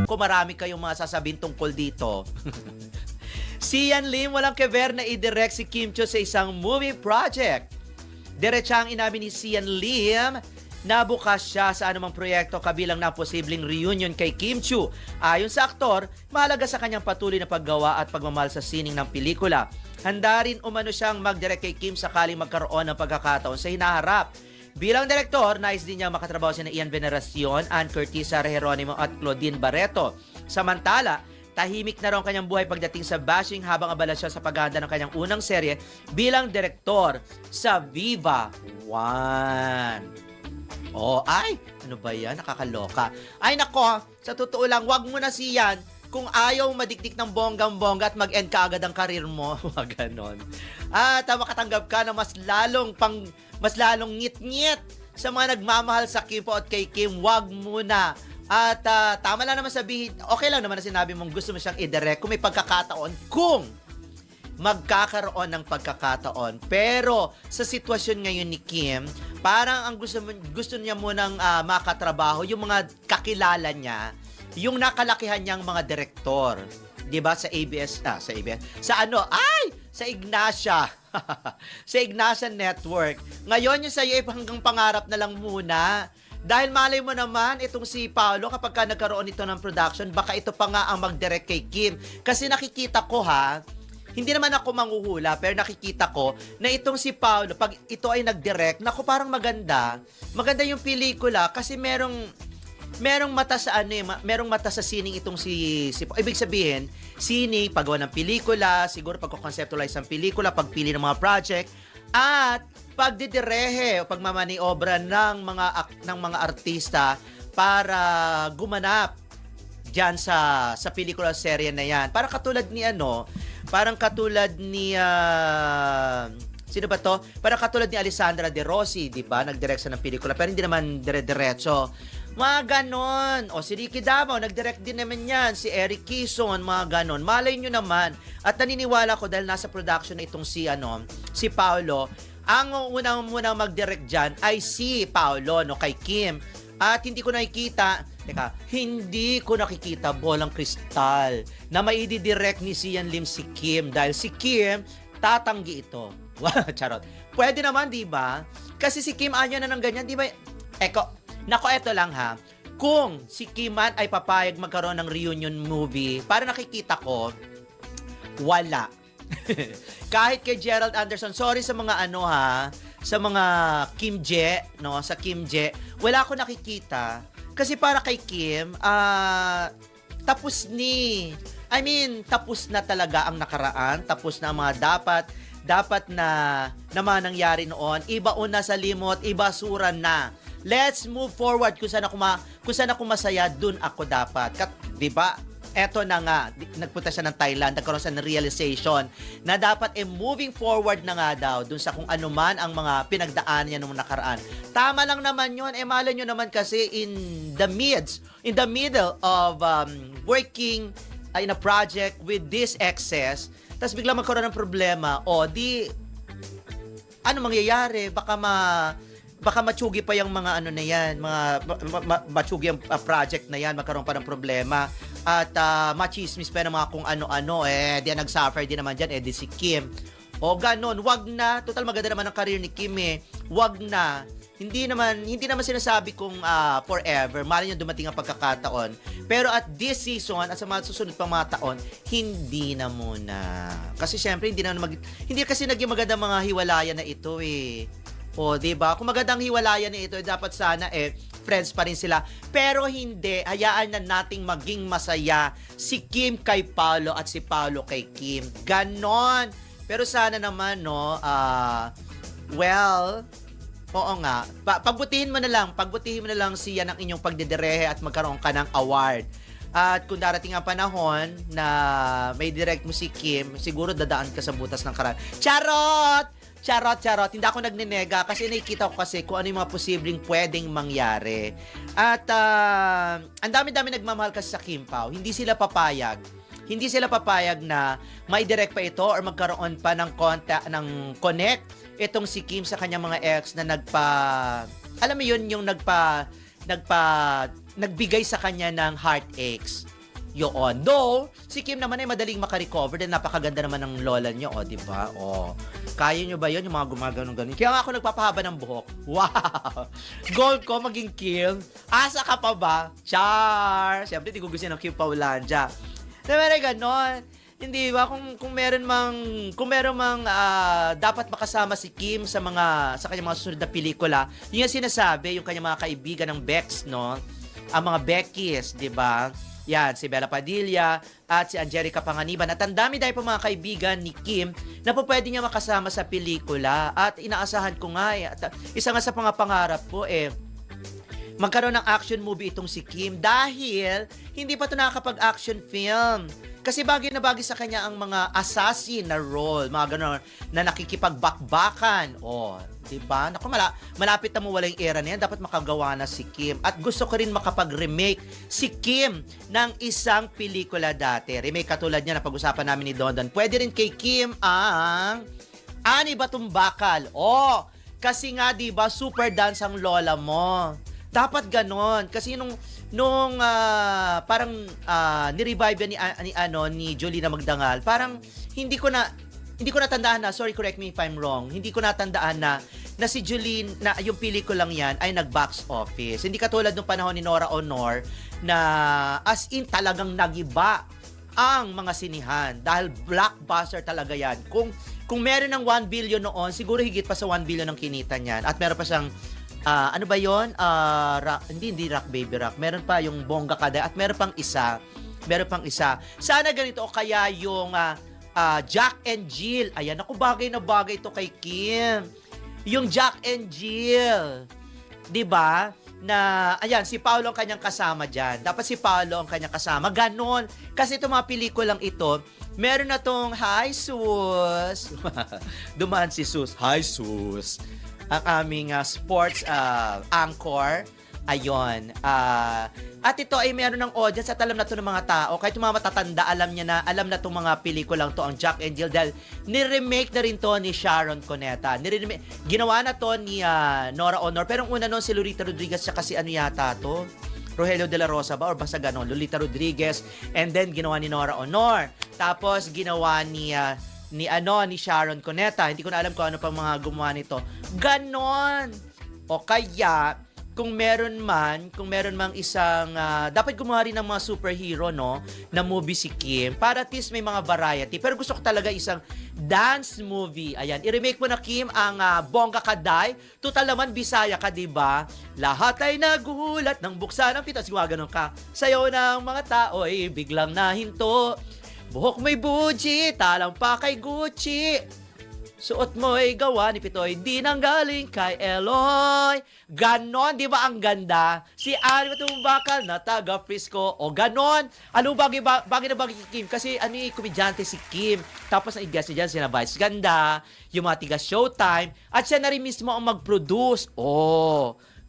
Kung marami kayong mga sasabihin tungkol dito. Si Ian Lim walang keber na i-direct si Kim Chiu sa isang movie project. Diretsang inamin ni Ian Lim na bukas siya sa anumang proyekto kabilang na posibleng reunion kay Kim Chiu. Ayon sa aktor, mahalaga sa kanyang patuloy na paggawa at pagmamahal sa sining ng pelikula. Handa rin umano siyang mag-direct kay Kim sakaling magkaroon ng pagkakataon sa hinaharap. Bilang direktor, nais din niya makatrabaho sina Ian Veneracion, Ann Curtis, Sara Geronimo at Claudine Barreto. Samantala, tahimik na raw ang kanyang buhay pagdating sa bashing habang abala siya sa paghahanda ng kanyang unang serye bilang direktor sa Viva One. Oh, ay, ano ba yan? Nakakaloka. Ay, nako, sa totoo lang, wag mo na siyan kung ayaw madikdik ng bonggang-bongga at mag-end ka agad ang karir mo. Wag ganon. At makatanggap ka na mas lalong ngit-ngit sa mga nagmamahal sa Kim po at kay Kim, wag muna. At tama lang naman sabihin, okay lang naman na sinabi mong gusto mo siyang i-direct kung may pagkakataon, kung magkakaroon ng pagkakataon. Pero sa sitwasyon ngayon ni Kim, parang ang gusto niya munang makatrabaho yung mga kakilala niya, yung nakalakihan niyang mga direktor. 'Di ba sa ABS, sa Ignacia. Sa Ignacia Network. Ngayon yung sa'yo hanggang pangarap na lang muna. Dahil malay mo naman, itong si Paolo, kapag ka nagkaroon ito ng production, baka ito pa nga ang mag-direct kay Kim. Kasi nakikita ko hindi naman ako manghuhula, pero nakikita ko na itong si Paolo, pag ito ay nag-direct, naku parang maganda. Maganda yung pelikula kasi merong mata sa merong mata sa sining itong si ibig sabihin, sining, paggawa ng pelikula, siguro pagko-conceptualize ng pelikula, pagpili ng mga project, at pagdidirehe o pagmamaniobra ng mga artista para gumanap diyan sa pelikula serye na yan. Para katulad ni parang katulad ni sino ba to? Parang katulad ni Alessandra De Rossi, 'di ba? Nag-direct siya ng pelikula pero hindi naman dire-diretso. Mga ganon. O si Ricky Davao, nag-direct din naman yan. Si Eric Quezon, mga ganon. Malay nyo naman. At naniniwala ko dahil nasa production na itong si Paolo, ang unang mag-direct dyan ay si Paolo, kay Kim. At hindi ko nakikita bolang kristal na maididirect ni Ian Lim si Kim dahil si Kim tatanggi ito. Charot. Pwede naman, di ba? Kasi si Kim ayaw na ng ganyan, di ba? Eto lang kung si Kim man ay papayag magkaroon ng reunion movie, para nakikita ko, wala. Kahit kay Gerald Anderson, sorry sa mga sa mga Kim Je, sa Kim Je, wala ako nakikita. Kasi para kay Kim, tapos na talaga ang nakaraan, tapos na ang mga dapat na naman nangyari noon, iba una sa limot, ibasuran na. Let's move forward. Kung saan ako masaya, dun ako dapat. 'Di ba? Eto na nga, nagpunta siya ng Thailand, nagkaroon siya ng realization na dapat moving forward na nga daw dun sa kung ano man ang mga pinagdaan niya nung nakaraan. Tama lang naman yun. Malay nyo naman kasi in the middle of working in a project with this excess, tas bigla magkaroon ng problema, ano mangyayari? Baka matsugi pa yung mga na yan, matsugi yung project na yan, magkaroon pa ng problema. At machismis pa ng mga kung ano-ano, di nag-suffer din naman dyan, di si Kim. O ganon, wag na. Total maganda naman ang career ni Kim Wag na. Hindi naman sinasabi kong forever. Malay nyo dumating ang pagkakataon. Pero at this season, at sa mga susunod pang mga taon, hindi na muna. Kasi syempre, hindi kasi naging maganda mga hiwalayan na ito O, diba? Kung magandang hiwalayan na ito, dapat sana friends pa rin sila. Pero hindi, hayaan na nating maging masaya si Kim kay Paolo at si Paolo kay Kim. Ganon. Pero sana naman, oo nga. Pagbutihin mo na lang siya ng inyong pagdidirehe at magkaroon ka ng award. At kung darating ang panahon na may direct mo si Kim, siguro dadaan ka sa butas ng karan. Charot! Hindi ako nagninega kasi nakikita ko kasi kung ano yung mga posibleng pwedeng mangyari. At ang dami-dami nagmamahal kasi sa Kim Pao. Hindi sila papayag na may direct pa ito or magkaroon pa ng connect itong si Kim sa kanyang mga ex na alam mo yun, yung nagbigay sa kanya ng heartaches. Yun. Though, si Kim naman ay madaling makarecover dahil napakaganda naman ng lola niyo, di ba? Kaya nyo ba yun, yung mga gumagano'ng ganun? Kaya nga ako nagpapahaba ng buhok. Wow! Goal ko maging Kim. Asa ka pa ba? Char! Siyempre, di ko gusto ng Kim Paulandia. Diba, ganon? Hindi ba kung meron mang dapat makasama si Kim sa kanyang mga susunod na pelikula, yun yung sinasabi, yung kanyang mga kaibigan ng Bex, no? Ang mga Beckies, 'di ba? Yan, si Bella Padilla at si Angelica Panganiban. At ang dami dahil po mga kaibigan ni Kim na po pwede niya makasama sa pelikula. At inaasahan ko nga at isa nga sa mga pangarap ko magkaroon ng action movie itong si Kim dahil hindi pa ito nakakapag-action film. Kasi bagay na bagay sa kanya ang mga assassin na role, mga gano'n, na nakikipagbakbakan. Diba? Naku, malapit na mawala yung era na yan. Dapat makagawa na si Kim. At gusto ko rin makapag-remake si Kim ng isang pelikula dati. Remake katulad niya na pag-usapan namin ni Dondon. Pwede rin kay Kim ang Ani Batong Bakal. Kasi nga, diba, super dance ang lola mo. Dapat ganon. Kasi parang ni-revive ni Jolina Magdangal, parang hindi ko natandaan na, sorry, correct me if I'm wrong, hindi ko natandaan na si Jolene, na yung pelikulang yan ay nag-box office. Hindi katulad nung panahon ni Nora Honor na as in talagang nagiba ang mga sinihan dahil blockbuster talaga yan. Kung meron ng 1 billion noon, siguro higit pa sa 1 billion ang kinita niyan. At meron pa siyang ano ba yun? Hindi Rock Baby Rock. Meron pa yung Bongga Kada at meron pang isa. Sana ganito o kaya yung Jack and Jill. Ayan, ako bagay na bagay ito kay Kim. Yung Jack and Jill. 'Di ba? Na, ayan, si Paolo ang kanyang kasama dyan. Dapat si Paolo ang kanyang kasama. Ganon. Kasi itong mga pelikulang ito, meron na tong, hi, Sus. Dumaan si Sus. Hi, Sus. Ang aming sports anchor. Ayon. At ito ay meron ng audience at alam na to ng mga tao. Kahit yung mga matatanda, alam na itong mga pelikulang to, ang Jack and Jill. Dahil niremake na rin to ni Sharon Cuneta. Ginawa na to ni Nora Honor. Pero ang una nun si Lolita Rodriguez siya kasi ano yata to? Rogelio de la Rosa ba? Or basta ganon. Lolita Rodriguez. And then ginawa ni Nora Honor. Tapos ginawa ni Sharon Cuneta. Hindi ko na alam kung ano pa mga gumawa nito. Ganon. O kaya, kung meron mang isang, dapat gumawa rin ng mga superhero, no, na movie si Kim, para at least may mga variety. Pero gusto ko talaga isang dance movie. Ayan, i-remake mo na, Kim, ang Bongga Kaday. Total naman, Bisaya ka, diba? Lahat ay nagulat ng buksan ng pitas. Gumaganon ka. Sayaw ng mga tao ay biglang nahinto. Buhok may buji, talang pa kay Gucci. Suot mo'y gawa ni Pitoy, di nang galing kay Eloy. Ganon, di ba ang ganda? Si Ani Batong Bakal na taga Frisco. O ganon. Ano bagay na bagay kay Kim? Kasi komedyante si Kim. Tapos ang guest niya dyan, sina Vice Ganda, yung mga tiga Showtime. At siya na rin mismo ang mag-produce.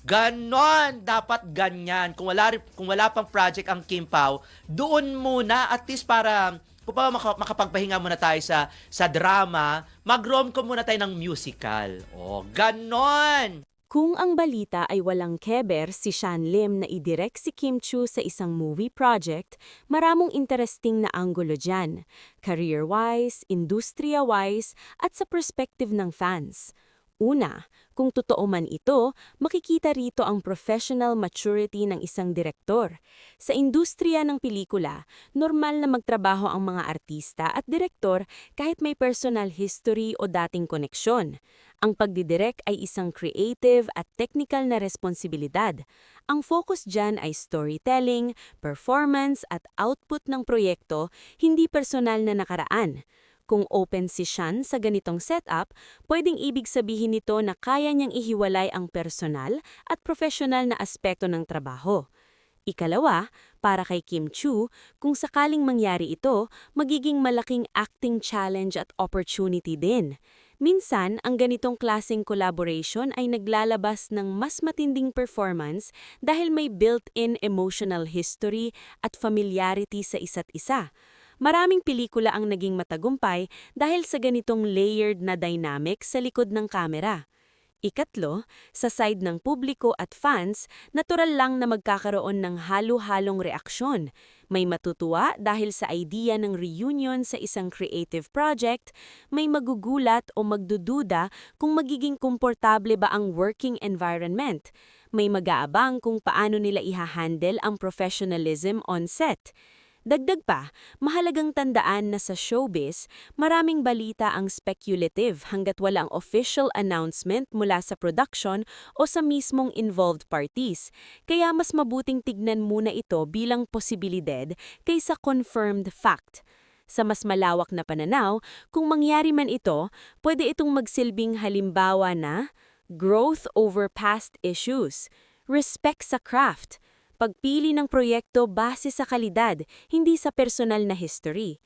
Ganon. Dapat ganyan. Kung wala pang project ang Kim Pao, doon muna at least para kung pa makapagpahinga muna tayo sa drama, mag-romcom muna tayo ng musical. Ganon! Kung ang balita ay walang keber si Shan Lim na idirect si Kim Chu sa isang movie project, maramong interesting na anggulo dyan, career-wise, industriya-wise, at sa perspective ng fans. Una, kung totoo man ito, makikita rito ang professional maturity ng isang direktor. Sa industriya ng pelikula, normal na magtrabaho ang mga artista at direktor kahit may personal history o dating koneksyon. Ang pagdidirect ay isang creative at technical na responsibilidad. Ang focus dyan ay storytelling, performance at output ng proyekto, hindi personal na nakaraan. Kung open si Shan sa ganitong setup, pwedeng ibig sabihin nito na kaya niyang ihiwalay ang personal at professional na aspekto ng trabaho. Ikalawa, para kay Kim Chu, kung sakaling mangyari ito, magiging malaking acting challenge at opportunity din. Minsan, ang ganitong klaseng collaboration ay naglalabas ng mas matinding performance dahil may built-in emotional history at familiarity sa isa't isa. Maraming pelikula ang naging matagumpay dahil sa ganitong layered na dynamic sa likod ng kamera. Ikatlo, sa side ng publiko at fans, natural lang na magkakaroon ng halo-halong reaksyon. May matutuwa dahil sa idea ng reunion sa isang creative project, may magugulat o magdududa kung magiging komportable ba ang working environment. May mag-aabang kung paano nila ihahandle ang professionalism on set. Dagdag pa, mahalagang tandaan na sa showbiz, maraming balita ang speculative hanggat walang official announcement mula sa production o sa mismong involved parties. Kaya mas mabuting tignan muna ito bilang posibilidad kaysa confirmed fact. Sa mas malawak na pananaw, kung mangyari man ito, pwede itong magsilbing halimbawa na growth over past issues, respect sa craft, pagpili ng proyekto base sa kalidad, hindi sa personal na history.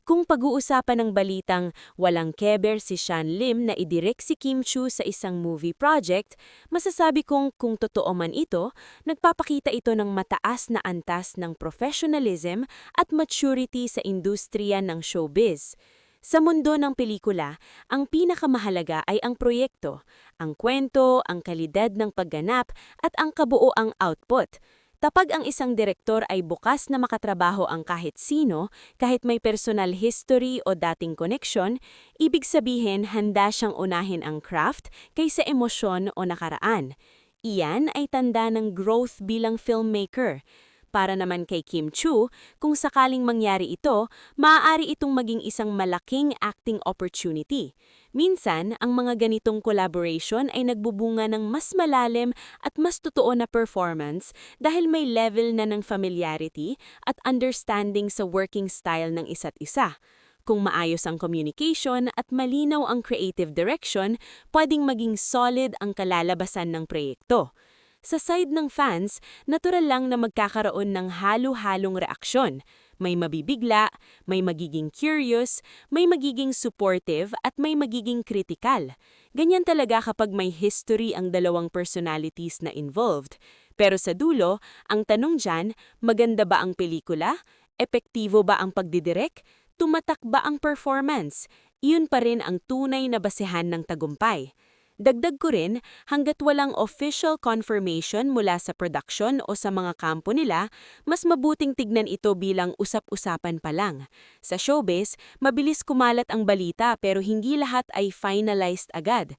Kung pag-uusapan ng balitang walang keber si Sean Lim na idirek si Kim Chiu sa isang movie project, masasabi kong kung totoo man ito, nagpapakita ito ng mataas na antas ng professionalism at maturity sa industriya ng showbiz. Sa mundo ng pelikula, ang pinakamahalaga ay ang proyekto, ang kwento, ang kalidad ng pagganap at ang kabuoang output. Kapag ang isang direktor ay bukas na makatrabaho ang kahit sino, kahit may personal history o dating koneksyon, ibig sabihin handa siyang unahin ang craft kaysa emosyon o nakaraan. Iyan ay tanda ng growth bilang filmmaker. Para naman kay Kim Chiu, kung sakaling mangyari ito, maaari itong maging isang malaking acting opportunity. Minsan, ang mga ganitong collaboration ay nagbubunga ng mas malalim at mas totoo na performance dahil may level na ng familiarity at understanding sa working style ng isa't isa. Kung maayos ang communication at malinaw ang creative direction, pwedeng maging solid ang kalalabasan ng proyekto. Sa side ng fans, natural lang na magkakaroon ng halo-halong reaksyon. May mabibigla, may magiging curious, may magiging supportive at may magiging critical. Ganyan talaga kapag may history ang dalawang personalities na involved. Pero sa dulo, ang tanong dyan, maganda ba ang pelikula? Epektibo ba ang pagdidirek? Tumatak ba ang performance? Iyon pa rin ang tunay na basehan ng tagumpay. Dagdag ko rin, hanggat walang official confirmation mula sa production o sa mga kampo nila, mas mabuting tignan ito bilang usap-usapan pa lang. Sa showbiz, mabilis kumalat ang balita pero hindi lahat ay finalized agad.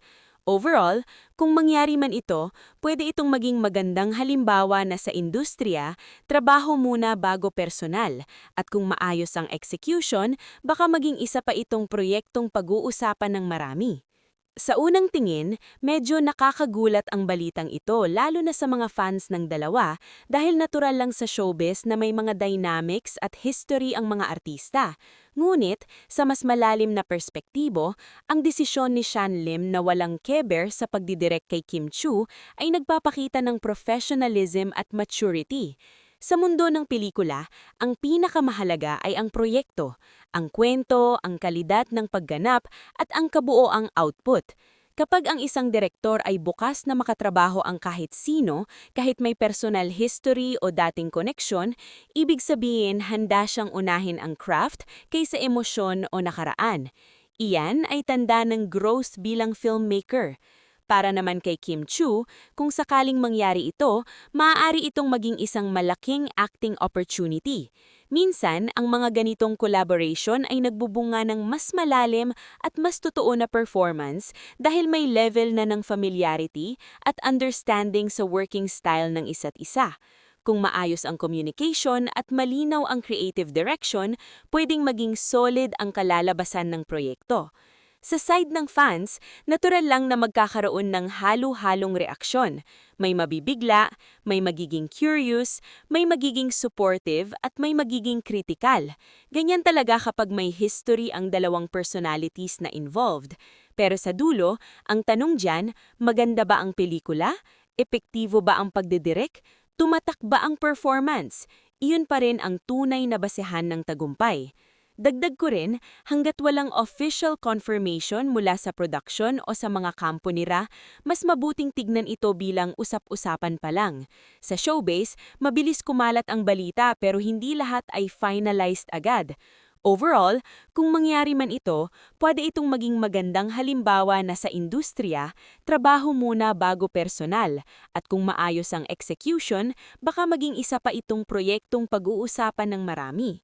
Overall, kung mangyari man ito, pwede itong maging magandang halimbawa na sa industriya, trabaho muna bago personal. At kung maayos ang execution, baka maging isa pa itong proyektong pag-uusapan ng marami. Sa unang tingin, medyo nakakagulat ang balitang ito lalo na sa mga fans ng dalawa dahil natural lang sa showbiz na may mga dynamics at history ang mga artista. Ngunit, sa mas malalim na perspektibo, ang desisyon ni Sean Lim na walang keber sa pagdidirek kay Kim Chiu ay nagpapakita ng professionalism at maturity. Sa mundo ng pelikula, ang pinakamahalaga ay ang proyekto, ang kwento, ang kalidad ng pagganap at ang kabuoang output. Kapag ang isang direktor ay bukas na makatrabaho ang kahit sino, kahit may personal history o dating koneksyon, ibig sabihin handa siyang unahin ang craft kaysa emosyon o nakaraan. Iyan ay tanda ng growth bilang filmmaker. Para naman kay Kim Chiu, kung sakaling mangyari ito, maaari itong maging isang malaking acting opportunity. Minsan, ang mga ganitong collaboration ay nagbubunga ng mas malalim at mas totoo na performance dahil may level na ng familiarity at understanding sa working style ng isa't isa. Kung maayos ang communication at malinaw ang creative direction, pwedeng maging solid ang kalalabasan ng proyekto. Sa side ng fans, natural lang na magkakaroon ng halo-halong reaksyon. May mabibigla, may magiging curious, may magiging supportive at may magiging critical. Ganyan talaga kapag may history ang dalawang personalities na involved. Pero sa dulo, ang tanong dyan, maganda ba ang pelikula? Epektibo ba ang pagdidirek? Tumatak ba ang performance? Iyon pa rin ang tunay na basehan ng tagumpay. Dagdag ko rin, hanggat walang official confirmation mula sa production o sa mga kampo nila, mas mabuting tignan ito bilang usap-usapan pa lang. Sa showbiz, mabilis kumalat ang balita pero hindi lahat ay finalized agad. Overall, kung mangyari man ito, pwede itong maging magandang halimbawa na sa industriya, trabaho muna bago personal, at kung maayos ang execution, baka maging isa pa itong proyektong pag-uusapan ng marami.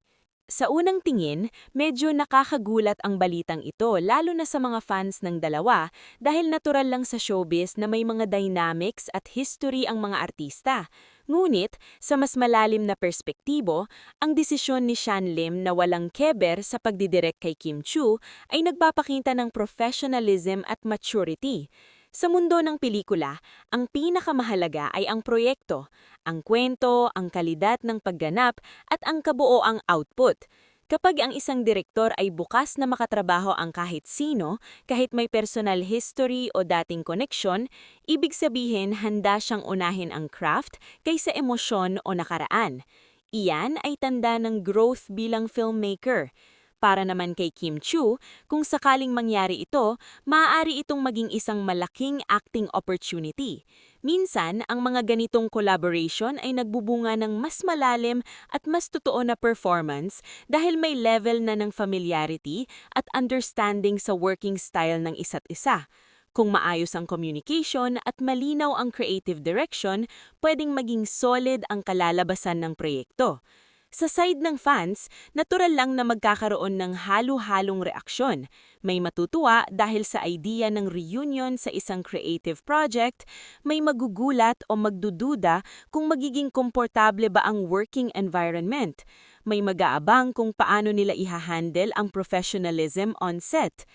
Sa unang tingin, medyo nakakagulat ang balitang ito lalo na sa mga fans ng dalawa dahil natural lang sa showbiz na may mga dynamics at history ang mga artista. Ngunit, sa mas malalim na perspektibo, ang desisyon ni Shan Lim na walang keber sa pagdidirect kay Kim Chu ay nagpapakita ng professionalism at maturity. Sa mundo ng pelikula, ang pinakamahalaga ay ang proyekto, ang kwento, ang kalidad ng pagganap, at ang kabuoang output. Kapag ang isang direktor ay bukas na makatrabaho ang kahit sino, kahit may personal history o dating koneksyon, ibig sabihin handa siyang unahin ang craft kaysa emosyon o nakaraan. Iyan ay tanda ng growth bilang filmmaker. Para naman kay Kim Chu, kung sakaling mangyari ito, maaari itong maging isang malaking acting opportunity. Minsan, ang mga ganitong collaboration ay nagbubunga ng mas malalim at mas totoo na performance dahil may level na ng familiarity at understanding sa working style ng isa't isa. Kung maayos ang communication at malinaw ang creative direction, pwedeng maging solid ang kalalabasan ng proyekto. Sa side ng fans, natural lang na magkakaroon ng halo-halong reaksyon. May matutuwa dahil sa idea ng reunion sa isang creative project, may magugulat o magdududa kung magiging komportable ba ang working environment. May mag-aabang kung paano nila ihahandle ang professionalism on set.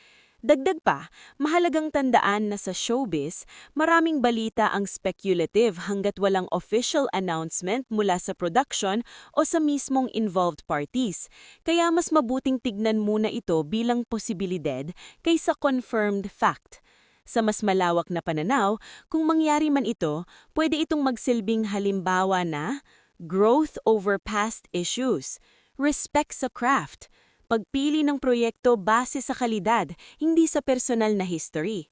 Dagdag pa, mahalagang tandaan na sa showbiz, maraming balita ang speculative hanggat walang official announcement mula sa production o sa mismong involved parties. Kaya mas mabuting tignan muna ito bilang posibilidad kaysa confirmed fact. Sa mas malawak na pananaw, kung mangyari man ito, pwede itong magsilbing halimbawa na growth over past issues, respect sa craft, pagpili ng proyekto base sa kalidad, hindi sa personal na history.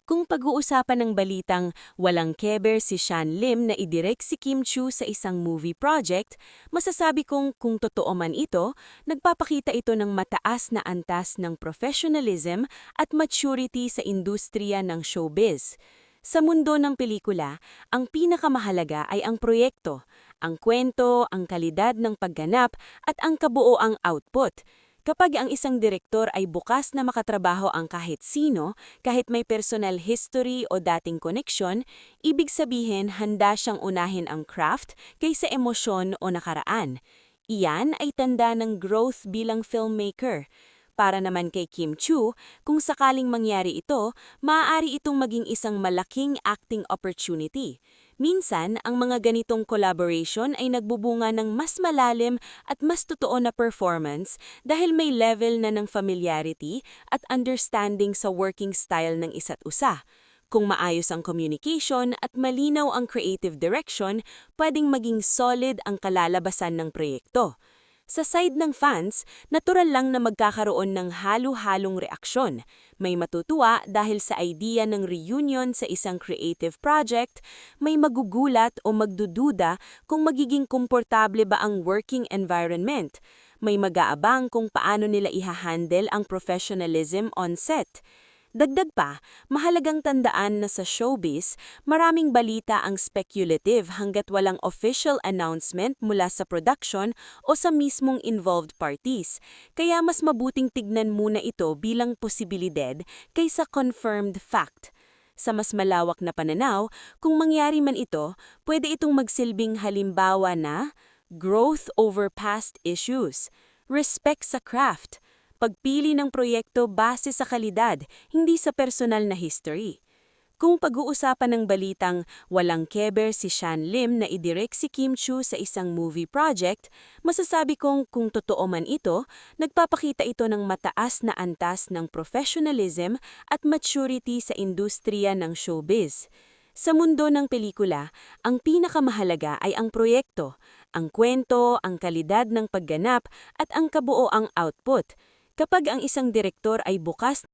Kung pag-uusapan ng balitang walang keber si Shan Lim na idirect si Kim Chu sa isang movie project, masasabi kong kung totoo man ito, nagpapakita ito ng mataas na antas ng professionalism at maturity sa industriya ng showbiz. Sa mundo ng pelikula, ang pinakamahalaga ay ang proyekto, ang kwento, ang kalidad ng pagganap at ang kabuoang output. Kapag ang isang direktor ay bukas na makatrabaho ang kahit sino, kahit may personal history o dating koneksyon, ibig sabihin handa siyang unahin ang craft kaysa emosyon o nakaraan. Iyan ay tanda ng growth bilang filmmaker. Para naman kay Kim Chu, kung sakaling mangyari ito, maaari itong maging isang malaking acting opportunity. Minsan, ang mga ganitong collaboration ay nagbubunga ng mas malalim at mas totoo na performance dahil may level na ng familiarity at understanding sa working style ng isa't isa. Kung maayos ang communication at malinaw ang creative direction, pwedeng maging solid ang kalalabasan ng proyekto. Sa side ng fans, natural lang na magkakaroon ng halo-halong reaksyon. May matutuwa dahil sa idea ng reunion sa isang creative project, may magugulat o magdududa kung magiging komportable ba ang working environment. May mag-aabang kung paano nila ihahandle ang professionalism on set. Dagdag pa, mahalagang tandaan na sa showbiz, maraming balita ang speculative hanggat walang official announcement mula sa production o sa mismong involved parties. Kaya mas mabuting tignan muna ito bilang posibilidad kaysa confirmed fact. Sa mas malawak na pananaw, kung mangyari man ito, pwede itong magsilbing halimbawa na growth over past issues, respect sa craft, pagpili ng proyekto base sa kalidad, hindi sa personal na history. Kung pag-uusapan ng balitang walang keber si Shan Lim na idirect si Kim Chu sa isang movie project, masasabi kong kung totoo man ito, nagpapakita ito ng mataas na antas ng professionalism at maturity sa industriya ng showbiz. Sa mundo ng pelikula, ang pinakamahalaga ay ang proyekto, ang kwento, ang kalidad ng pagganap at ang kabuoang output. Kapag ang isang direktor ay bukas